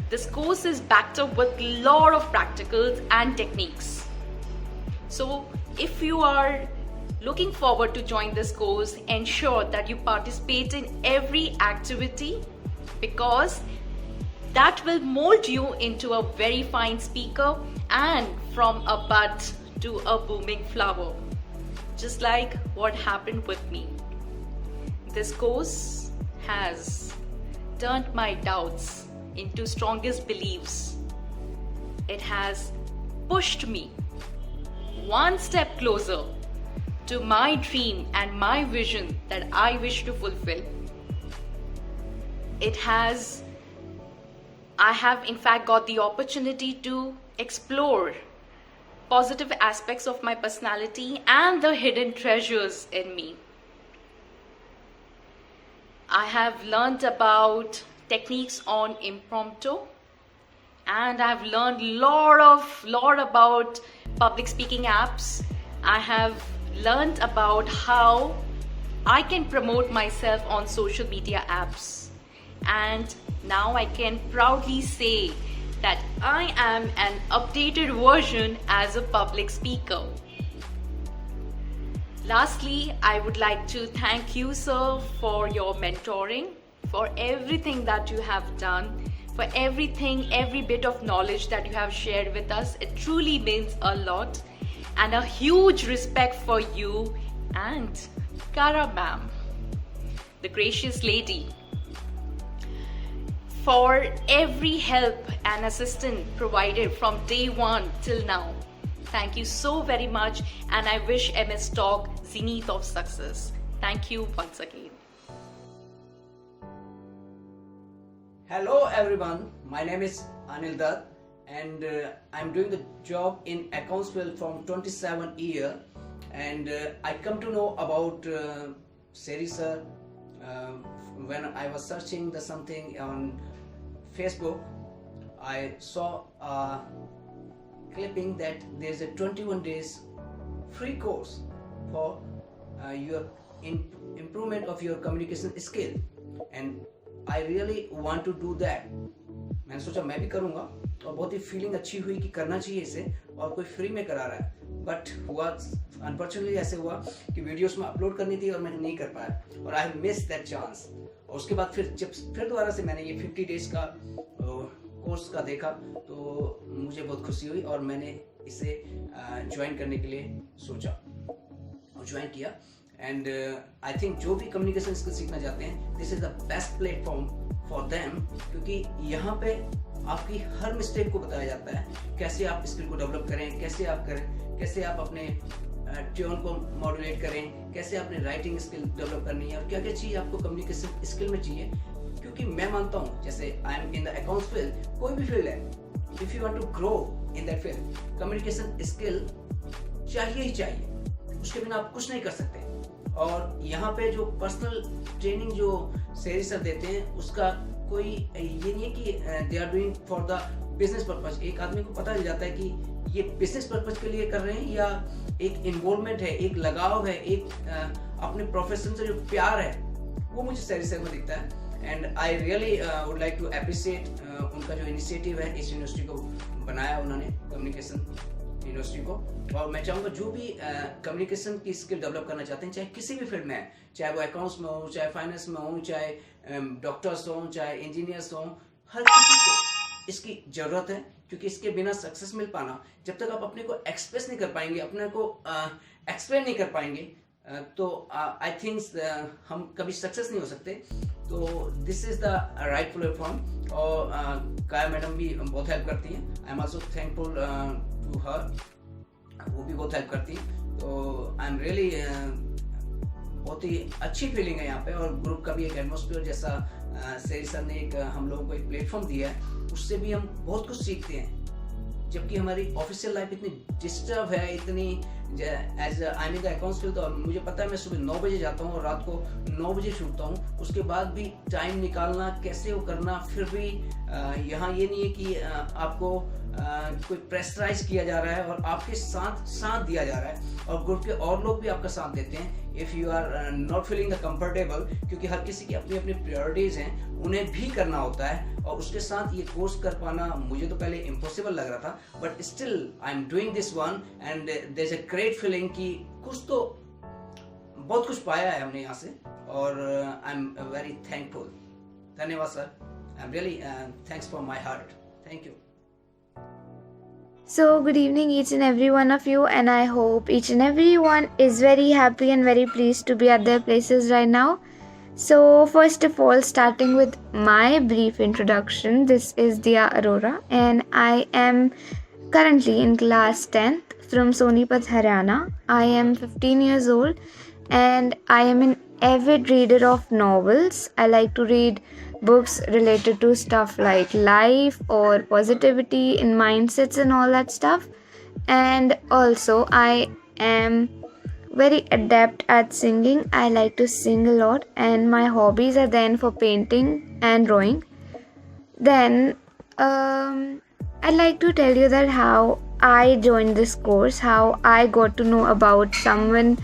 this course is backed up with a lot of practicals and techniques. So if you are looking forward to join this course, ensure that you participate in every activity, because that will mold you into a very fine speaker and from a bud to a booming flower. Just like what happened with me. This course has turned my doubts into strongest beliefs. It has pushed me one step closer to my dream and my vision that I wish to fulfill. I have in fact got the opportunity to explore positive aspects of my personality and the hidden treasures in me. I have learned about techniques on impromptu, and I've learned lot about public speaking apps. I have learned about how I can promote myself on social media apps, and now I can proudly say that I am an updated version as a public speaker. Lastly, I would like to thank you, sir, for your mentoring, for everything that you have done, for everything, every bit of knowledge that you have shared with us. It truly means a lot, and a huge respect for you and Kara ma'am, the gracious lady, for every help and assistance provided from day one till now. Thank you so very much, and I wish MS Talk zenith of success. Thank you once again. Hello everyone, my name is Anil Dutt, and I'm doing the job in Accountsville from 27 years, and I come to know about Sherry sir when I was searching something on Facebook. I saw a clipping that there's a 21 days free course for your improvement of your communication skill, and I really want to do that. मैंने सोचा मैं भी करूँगा और बहुत ही feeling अच्छी हुई कि करना चाहिए इसे, और कोई फ्री में करा रहा है, बट हुआ अनफॉर्चुनेटली ऐसे हुआ कि वीडियोस में अपलोड करनी थी और मैं नहीं कर पाया, और आई मिस दैट चांस। और उसके बाद फिर दोबारा से मैंने ये 50 डेज का कोर्स का देखा तो मुझे बहुत खुशी हुई और मैंने इसे ज्वाइन करने के लिए सोचा और ज्वाइन किया। एंड आई थिंक जो भी कम्युनिकेशन स्किल सीखना चाहते हैं, this is the best platform for them, क्योंकि यहाँ पे आपकी हर मिस्टेक को बताया जाता है, कैसे आप स्किल को डेवलप करें, कैसे आप करें, कैसे आप अपने ट्यून को मॉड्यूलेट करें, कैसे आपने राइटिंग स्किल डेवलप करनी है और क्या क्या चीज़ आपको कम्युनिकेशन स्किल में चाहिए। क्योंकि मैं मानता हूँ जैसे I am in the accounts field, कोई भी फील्ड है, if you want to grow in that field, communication skill चाहिए ही चाहिए, उसके बिना आप कुछ नहीं कर सकते। और यहाँ पे जो पर्सनल ट्रेनिंग जो सेरी सर देते हैं उसका कोई ये नहीं है कि they are doing for the business purpose. एक आदमी को पता चल जाता है कि ये बिजनेस पर्पज के लिए कर रहे हैं या एक इन्वॉल्वमेंट है, एक लगाव है, एक अपने प्रोफेशन से जो प्यार है, वो मुझे सेरी सर में दिखता है। And I really would like to appreciate उनका जो इनिशिएटिव है इस यूनिवर्सिटी को बनाया उन्होंने, कम्युनिकेशन यूनिवर्सिटी को। और मैं चाहूँगा जो भी कम्युनिकेशन की स्किल डेवलप करना चाहते हैं, चाहे किसी भी फील्ड में है, चाहे वो अकाउंट्स में हो, चाहे फाइनेंस में हो, चाहे डॉक्टर्स हों, चाहे इंजीनियर्स हों, हर किसी को इसकी ज़रूरत है। क्योंकि इसके बिना सक्सेस मिल पाना, जब तक आप अपने को एक्सप्रेस नहीं कर पाएंगे, अपने को एक्सप्लेन नहीं कर पाएंगे, तो आई थिंक हम कभी सक्सेस नहीं हो सकते। तो this is the right platform. और काया मैडम भी बहुत हेल्प करती हैं, I am also thankful to her, वो भी बहुत हेल्प करती हैं। तो आई एम रियली बहुत ही अच्छी फीलिंग है यहाँ पे। और ग्रुप का भी एक एटमोसफियर जैसा सेरी सर ने एक हम लोगों को एक प्लेटफॉर्म दिया है, उससे भी हम बहुत कुछ सीखते हैं। जबकि हमारी ऑफिशियल लाइफ इतनी डिस्टर्ब है, इतनी as I mean the accounts field, तो मुझे पता है मैं सुबह 9 बजे जाता हूँ और रात को 9 बजे छूटता हूँ, उसके बाद भी टाइम निकालना, कैसे वो करना, फिर भी यहाँ ये नहीं है कि आपको कोई प्रेशराइज किया जा रहा है और आपके साथ दिया जा रहा है, और ग्रुप के और लोग भी आपका साथ देते हैं if you are not feeling the comfortable. क्योंकि हर किसी की अपनी अपनी प्रायोरिटीज़ हैं, उन्हें भी करना होता है, और उसके साथ ये कोर्स कर पाना मुझे तो पहले इम्पॉसिबल लग रहा था, but still I am doing this one and there is a great feeling कि कुछ तो बहुत कुछ पाया है हमने यहाँ से, और आई एम वेरी थैंकफुल। धन्यवाद sir, I am really thanks from my heart, thank you. So, good evening, each and every one of you, and I hope each and every one is very happy and very pleased to be at their places right now. So, first of all, starting with my brief introduction, this is Dia Arora, and I am currently in class 10th from Sonipat, Haryana. I am 15 years old, and I am an avid reader of novels. I like to read books related to stuff like life or positivity in mindsets and all that stuff. And also I am very adept at singing. I like to sing a lot, and my hobbies are then for painting and drawing. Then I'd like to tell you that how I joined this course, how I got to know about someone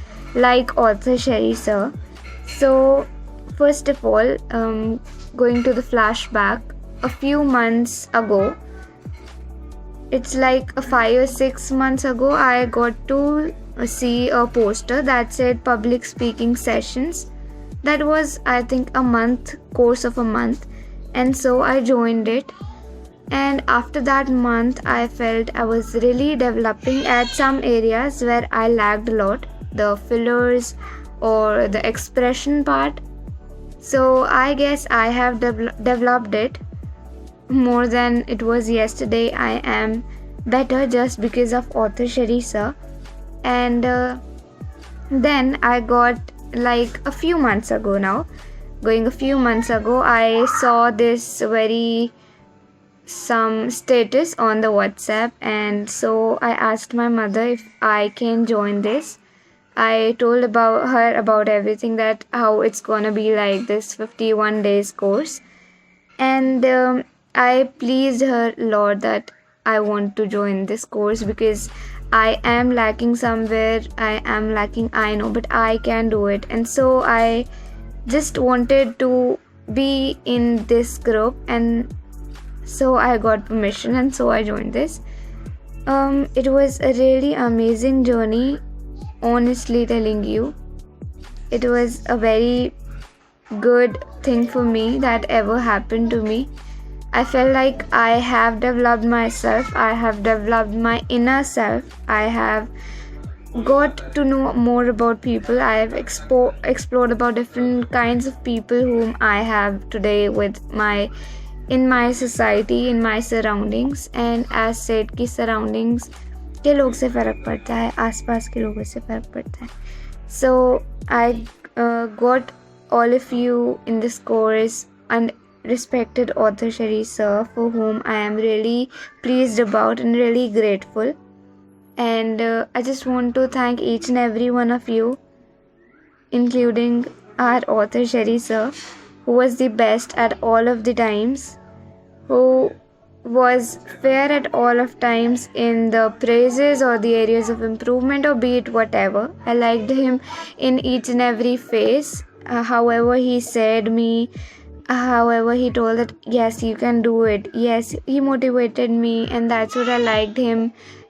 like author Sherry sir. So first of all, going to the flashback, a few months ago, it's like 5 or 6 months ago, I got to see a poster that said public speaking sessions. That was, I think, a month, course of a month, and so I joined it. And after that month, I felt I was really developing at some areas where I lagged a lot, the fillers or the expression part. So I guess I have developed it more than it was yesterday. I am better just because of author Sherry sir. And then I got, like a few months ago now, I saw this some status on the WhatsApp, and so I asked my mother if I can join this. I told her about everything, that how it's gonna be like this 51 days course, and I pleased her a lot that I want to join this course because I am lacking somewhere. I know, but I can do it. And so I just wanted to be in this group, and so I got permission, and so I joined this. It was a really amazing journey, honestly telling you. It was a very good thing for me that ever happened to me. I felt like I have developed myself, I have developed my inner self, I have got to know more about people, I have explored about different kinds of people whom I have today in my society, in my surroundings. And as said कि surroundings के लोग से फ़र्क पड़ता है, आसपास के लोगों से फ़र्क पड़ता है. So I got all of you in this course, and respected author Sheri sir, for whom I am really pleased about and really grateful. And I just want to thank each and every one of you, including our author Sheri sir, who was the best at all of the times, who was fair at all of times in the praises or the areas of improvement, or be it whatever. I liked him in each and every phase. However he said me, however he told that yes, you can do it, yes, he motivated me, and that's what I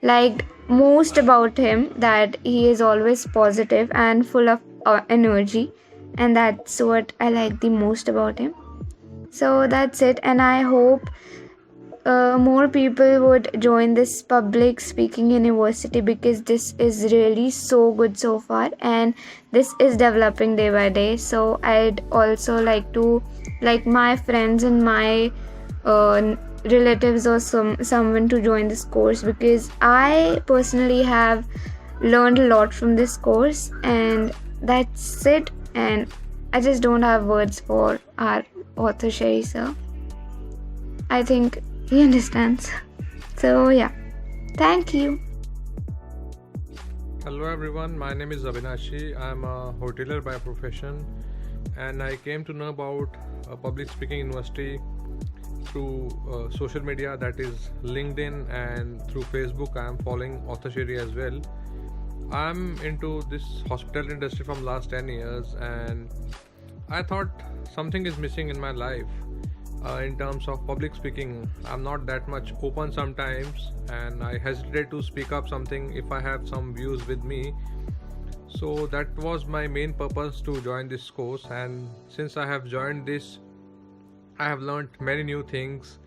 liked most about him, that he is always positive and full of energy, and that's what I like the most about him. So that's it, and I hope more people would join this public speaking university, because this is really so good so far, and this is developing day by day. So I'd also like to my friends and my relatives or someone to join this course, because I personally have learned a lot from this course, and that's it. And I just don't have words for our author Sheri sir. I think he understands. So yeah, thank you. Hello everyone, my name is Avinashi. I'm a hoteler by profession, and I came to know about public speaking university through social media, that is LinkedIn, and through Facebook. I am following author Sheri as well. I'm into this hospitality industry from last 10 years, and I thought something is missing in my life. In terms of public speaking, I'm not that much open sometimes, and I hesitate to speak up something if I have some views with me. So that was my main purpose to join this course, and since I have joined this, I have learned many new things,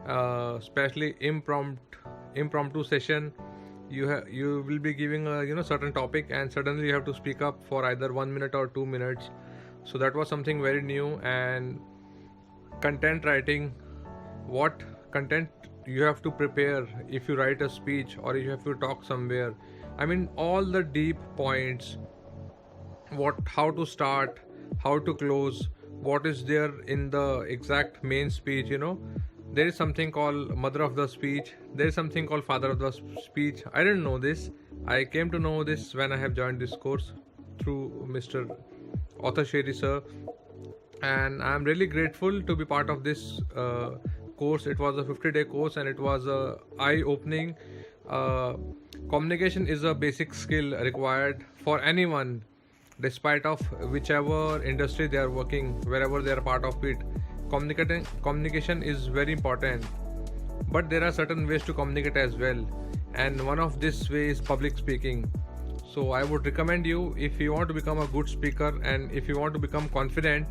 especially impromptu session. You will be giving a certain topic, and suddenly you have to speak up for either 1 minute or 2 minutes. So that was something very new. And content writing, what content you have to prepare if you write a speech or if you have to talk somewhere. I mean, all the deep points, how to start, how to close, what is there in the exact main speech. There is something called mother of the speech, there is something called father of the speech. I didn't know this. I came to know this when I have joined this course through Mr. Author Sheri sir, and I'm really grateful to be part of this course. It was a 50-day course, and it was eye-opening. Communication is a basic skill required for anyone, despite of whichever industry they are working, wherever they are part of it. Communication is very important, but there are certain ways to communicate as well, and one of this way is public speaking. So I would recommend you, if you want to become a good speaker and if you want to become confident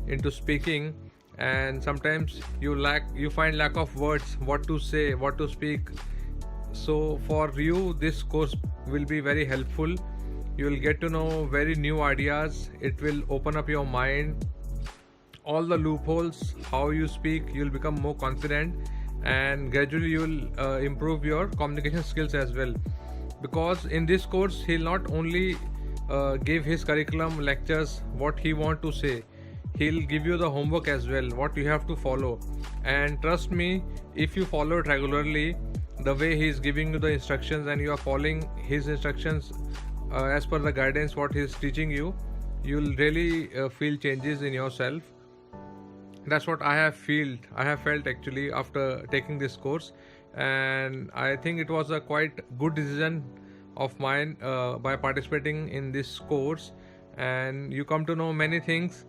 into speaking, and sometimes you find lack of words, what to say, what to speak. So for you, this course will be very helpful. You will get to know very new ideas. It will open up your mind, all the loopholes, how you speak. You'll become more confident, and gradually you will improve your communication skills as well. Because in this course, he'll not only give his curriculum lectures, what he want to say, he'll give you the homework as well, what you have to follow. And trust me, if you follow it regularly, the way he's giving you the instructions, and you are following his instructions as per the guidance what he's teaching you, you'll really feel changes in yourself. That's what I have felt actually after taking this course. and I think it was a quite good decision of mine by participating in this course. And you come to know many things,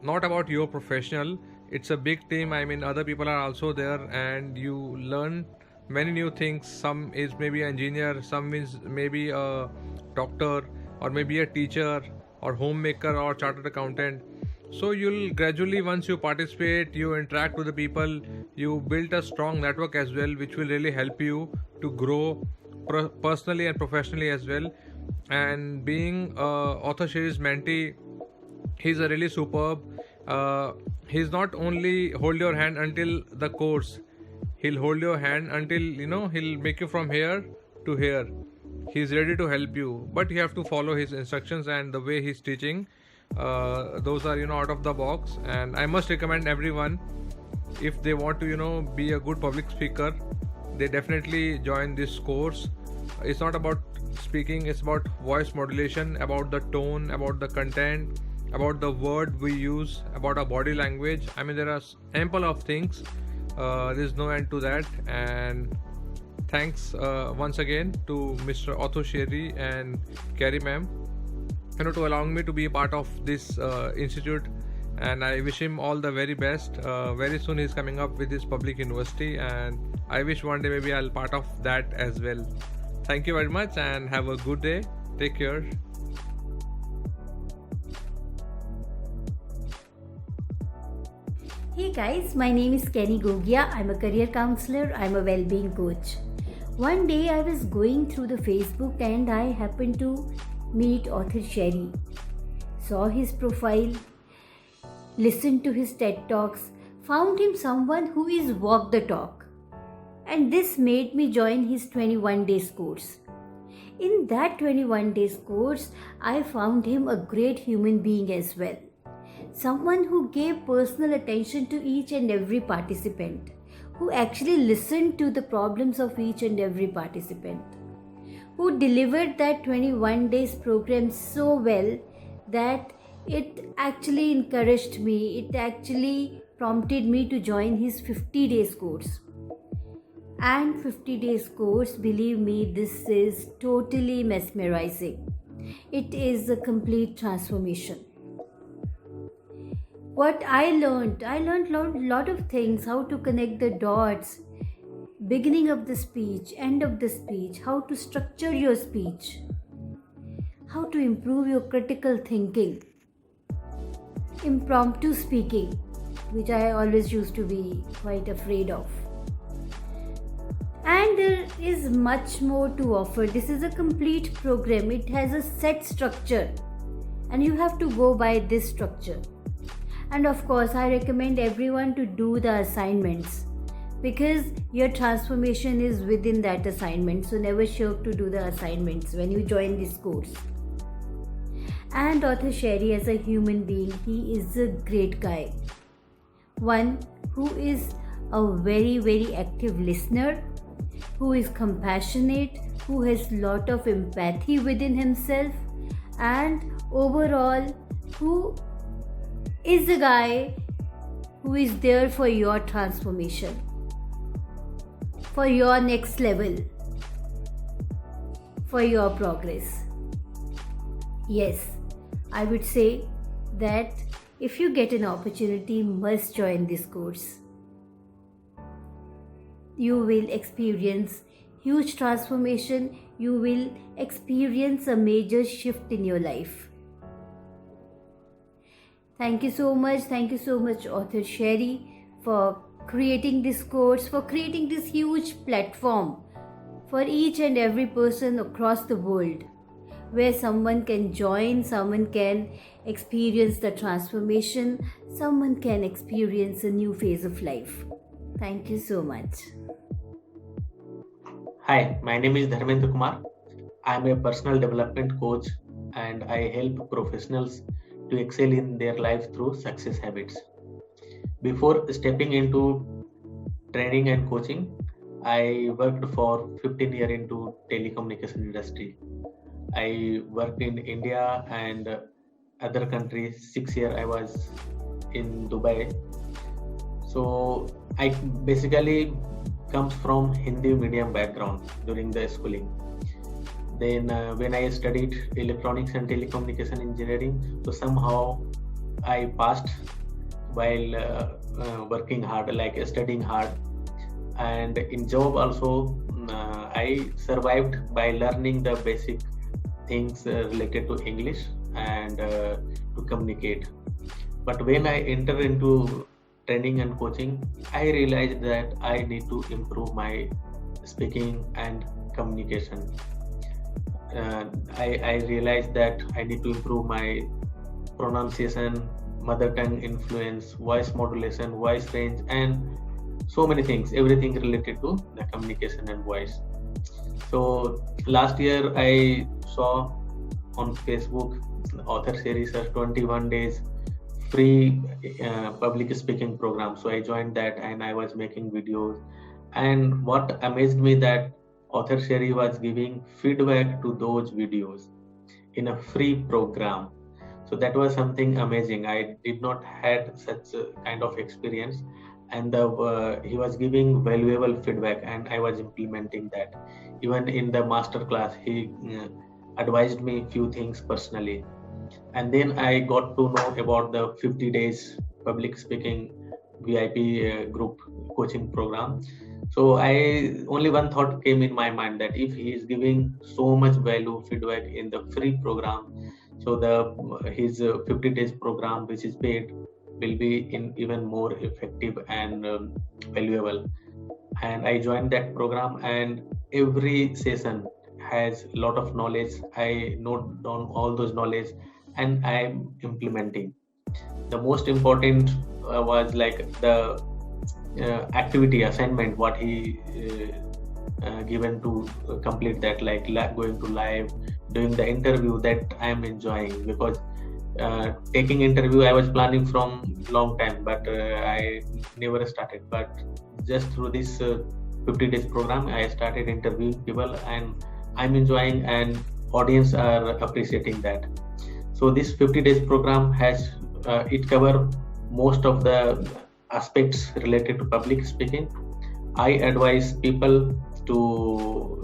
not about your professional. It's a big team. I mean, other people are also there, and you learn many new things. Some is maybe an engineer, some is maybe a doctor, or maybe a teacher, or homemaker, or chartered accountant. So you'll gradually, once you participate, you interact with the people, you build a strong network as well, which will really help you to grow personally and professionally as well. And being Author Sherry's mentee, he's a really superb. He's not only hold your hand until the course, he'll hold your hand until, he'll make you from here to here. He's ready to help you, but you have to follow his instructions and the way he's teaching. Those are, out of the box. And I must recommend everyone, if they want to, be a good public speaker, they definitely join this course. It's not about speaking, it's about voice modulation, about the tone, about the content, about the word we use, about our body language. I mean, there are ample of things. There's no end to that. And thanks once again to Mr. Author Sherry and Carrie ma'am, to allowing me to be a part of this institute. And I wish him all the very best. Very soon he's coming up with his public university, and I wish one day maybe I'll part of that as well. Thank you very much and have a good day. Take care. Hey guys, my name is Kenny Gogia. I'm a career counselor. I'm a well-being coach. One day I was going through the Facebook and I happened to meet Author Sherry. Saw his profile, listened to his TED Talks, found him someone who is walk the talk. And this made me join his 21 days course. In that 21 days course, I found him a great human being as well. Someone who gave personal attention to each and every participant, who actually listened to the problems of each and every participant, who delivered that 21 days program so well that it actually encouraged me, it actually prompted me to join his 50 days course. And 50 days course, believe me, this is totally mesmerizing. It is a complete transformation. What I learned a lot of things, how to connect the dots, beginning of the speech, end of the speech, how to structure your speech, how to improve your critical thinking, impromptu speaking, which I always used to be quite afraid of. And there is much more to offer. This is a complete program. It has a set structure and you have to go by this structure. And of course, I recommend everyone to do the assignments because your transformation is within that assignment. So never shirk to do the assignments when you join this course. And Author Sherry, as a human being, he is a great guy. One who is a very, very active listener, who is compassionate, who has lot of empathy within himself, and overall who is a guy who is there for your transformation, for your next level, for your progress. Yes, I would say that if you get an opportunity, must join this course. You will experience huge transformation. You will experience a major shift in your life. Thank you so much, Author Sherry, for creating this course, for creating this huge platform for each and every person across the world, where someone can join, someone can experience the transformation, someone can experience a new phase of life. Thank you so much. Hi, my name is Dharmendra Kumar. I am a personal development coach and I help professionals to excel in their life through success habits. Before stepping into training and coaching, I worked for 15 years into telecommunication industry. I worked in India and other countries. 6 years I was in Dubai. So I basically comes from Hindi medium background during the schooling. Then when I studied electronics and telecommunication engineering, so somehow I passed while working hard, like studying hard. And in job also, I survived by learning the basic things related to English and to communicate. But when I enter into training and coaching, I realized that I need to improve my speaking and communication. I realized that I need to improve my pronunciation, mother tongue influence, voice modulation, voice range, and so many things, everything related to the communication and voice. So last year I saw on Facebook author series 21 days free public speaking program. So I joined that and I was making videos. And what amazed me that author Sherry was giving feedback to those videos in a free program. So that was something amazing. I did not had such a kind of experience, and he was giving valuable feedback, and I was implementing that. Even in the master class, he advised me few things personally. And then I got to know about the 50 days public speaking VIP group coaching program. So only one thought came in my mind, that if he is giving so much value feedback in the free program, so his 50 days program, which is paid, will be even more effective and valuable. And I joined that program, and every session has a lot of knowledge. I note down all those knowledge and I'm implementing. The most important was like the activity assignment, what he given to complete that, like going to live, doing the interview, that I am enjoying, because taking interview I was planning from long time, but I never started. But just through this 50 days program, I started interviewing people, and I'm enjoying, and audience are appreciating that. So this 50 days program has it cover most of the aspects related to public speaking. I advise people to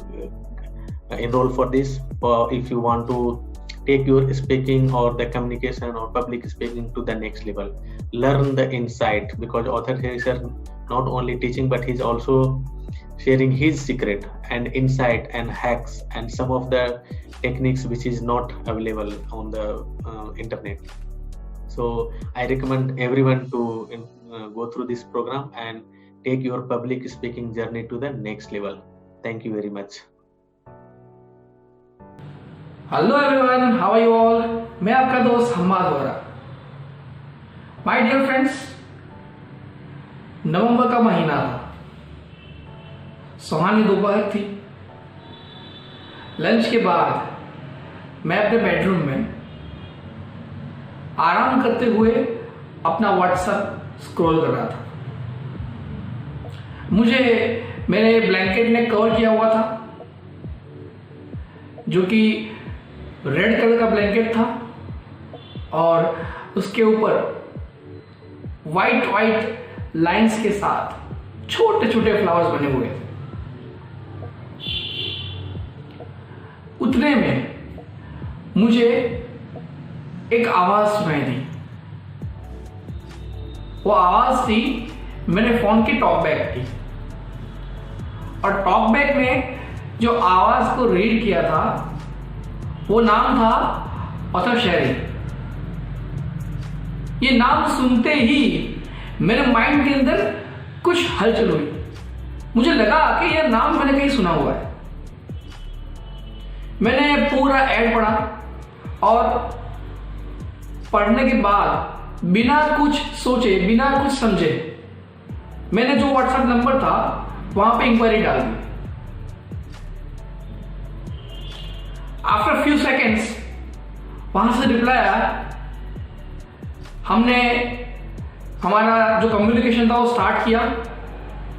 enroll for this, or if you want to take your speaking or the communication or public speaking to the next level, learn the insight, because author here is not only teaching, but he's also sharing his secret and insight and hacks and some of the techniques which is not available on the internet. So I recommend everyone to go through this program and take your public speaking journey to the next level. Thank you very much. Hello everyone, how are you all. मैं आपका दोस्त Hammad Vora. My dear friends, नवंबर का महीना था, सुहानी दोपहर थी। Lunch के बाद मैं अपने बेडरूम में आराम करते हुए अपना व्हाट्सएप स्क्रॉल कर रहा था। मुझे मेरे ब्लैंकेट ने कवर किया हुआ था, जो कि रेड कलर का ब्लैंकेट था, और उसके ऊपर वाइट लाइंस के साथ छोटे छोटे फ्लावर्स बने हुए थे। उतने में मुझे एक आवाज सुनाई दी। वो आवाज थी मेरे फोन की टॉकबैक की, और टॉकबैक में जो आवाज को रीड किया था वो नाम था ऑथर शेरी। ये नाम सुनते ही मेरे माइंड के अंदर कुछ हलचल हुई। मुझे लगा कि यह नाम मैंने कहीं सुना हुआ है। मैंने पूरा ऐड पढ़ा, और पढ़ने के बाद बिना कुछ सोचे, बिना कुछ समझे, मैंने जो व्हाट्सएप नंबर था वहां पे इंक्वायरी डाल दी। आफ्टर फ्यू सेकेंड्स वहां से रिप्लाई आया। हमने हमारा जो कम्युनिकेशन था वो स्टार्ट किया,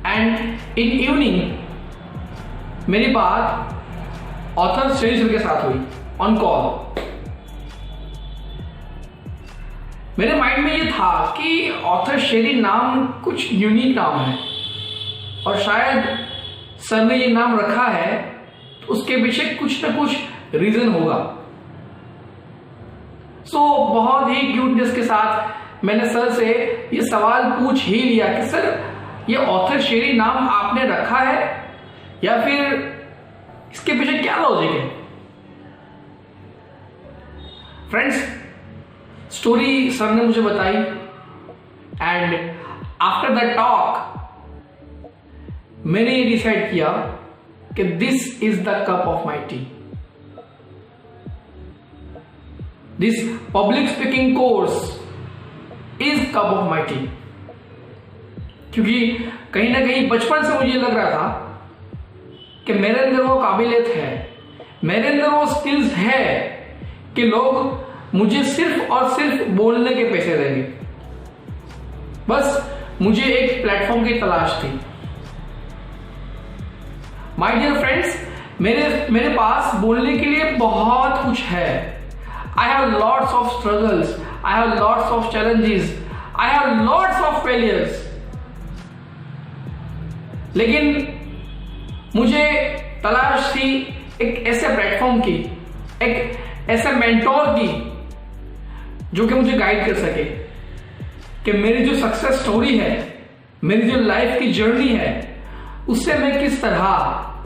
एंड इन इवनिंग मेरी बात ऑथर शेरी सर के साथ हुई ऑन कॉल। मेरे माइंड में ये था कि ऑथर शेरी नाम कुछ यूनिक नाम है, और शायद सर ने ये नाम रखा है तो उसके पीछे कुछ ना कुछ रीजन होगा। सो बहुत ही क्यूटनेस के साथ मैंने सर से ये सवाल पूछ ही लिया कि सर ये ऑथर शेरी नाम आपने रखा है या फिर इसके पीछे क्या लॉजिक है। फ्रेंड्स, स्टोरी सर ने मुझे बताई एंड आफ्टर दैट टॉक मैंने ये डिसाइड किया कि this is the cup of my T. This public speaking course is cup of my T, क्योंकि कहीं ना कहीं बचपन से मुझे लग रहा था कि मेरे अंदर वो काबिलियत है, मेरे अंदर वो स्किल्स है कि लोग मुझे सिर्फ और सिर्फ बोलने के पैसे देंगे। बस मुझे एक प्लेटफॉर्म की तलाश थी। माय डियर फ्रेंड्स, मेरे पास बोलने के लिए बहुत कुछ है। I have lots of struggles, I have lots of challenges, I have lots of failures, लेकिन मुझे तलाश थी एक ऐसे प्लेटफॉर्म की, एक ऐसे मेंटोर की जो कि मुझे गाइड कर सके कि मेरी जो सक्सेस स्टोरी है, मेरी जो लाइफ की जर्नी है, उससे मैं किस तरह,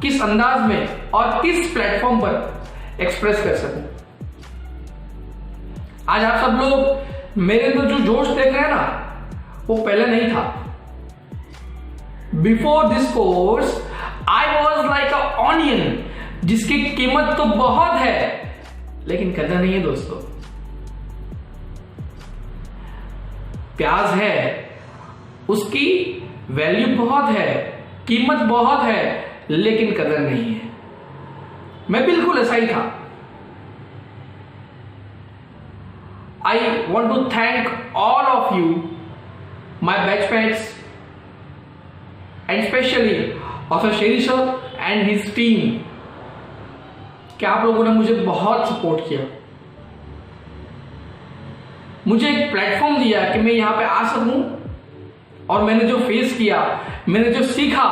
किस अंदाज में और किस प्लेटफॉर्म पर एक्सप्रेस कर सकूं। आज आप सब लोग मेरे अंदर जो जोश देख रहे हैं ना, वो पहले नहीं था। Before this course I was like a onion, जिसकी कीमत तो बहुत है लेकिन कदर नहीं है दोस्तों। प्याज है, उसकी वैल्यू बहुत है, कीमत बहुत है, लेकिन कदर नहीं है। मैं बिल्कुल ऐसा ही था। I want to thank all of you, my batchmates, and especially Author Sherry sir and his team, कि आप लोगों ने मुझे बहुत सपोर्ट किया, मुझे एक प्लेटफॉर्म दिया कि मैं यहाँ पे आ सकूं और मैंने जो फेस किया, मैंने जो सीखा,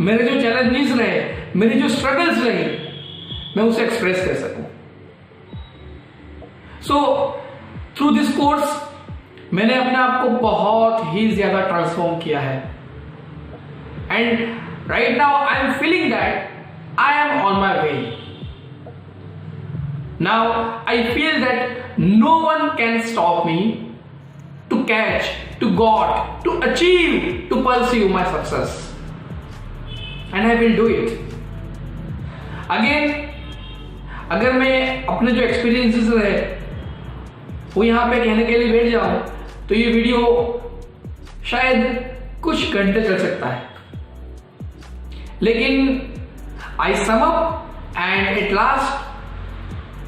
मेरे जो चैलेंजेस रहे, मेरी जो स्ट्रगल्स रही, मैं उसे एक्सप्रेस कर सकूं। सो थ्रू दिस कोर्स मैंने अपने आप को बहुत ही ज्यादा ट्रांसफॉर्म किया है and right now I am feeling that I am on my way. Now I feel that no one can stop me to catch, to got, to achieve, to pursue my success, and I will do it. Again, अगर मैं अपने जो experiences रहे वो यहाँ पे कहने के लिए बैठ जाऊं तो ये वीडियो शायद कुछ घंटे चल सकता है, लेकिन I sum up and at last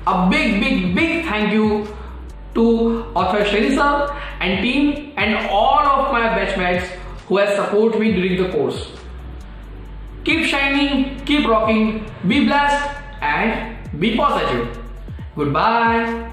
a big thank you to Author Sherry sir and team and all of my batchmates who has supported me during the course. Keep shining, keep rocking, be blessed and be positive. Goodbye.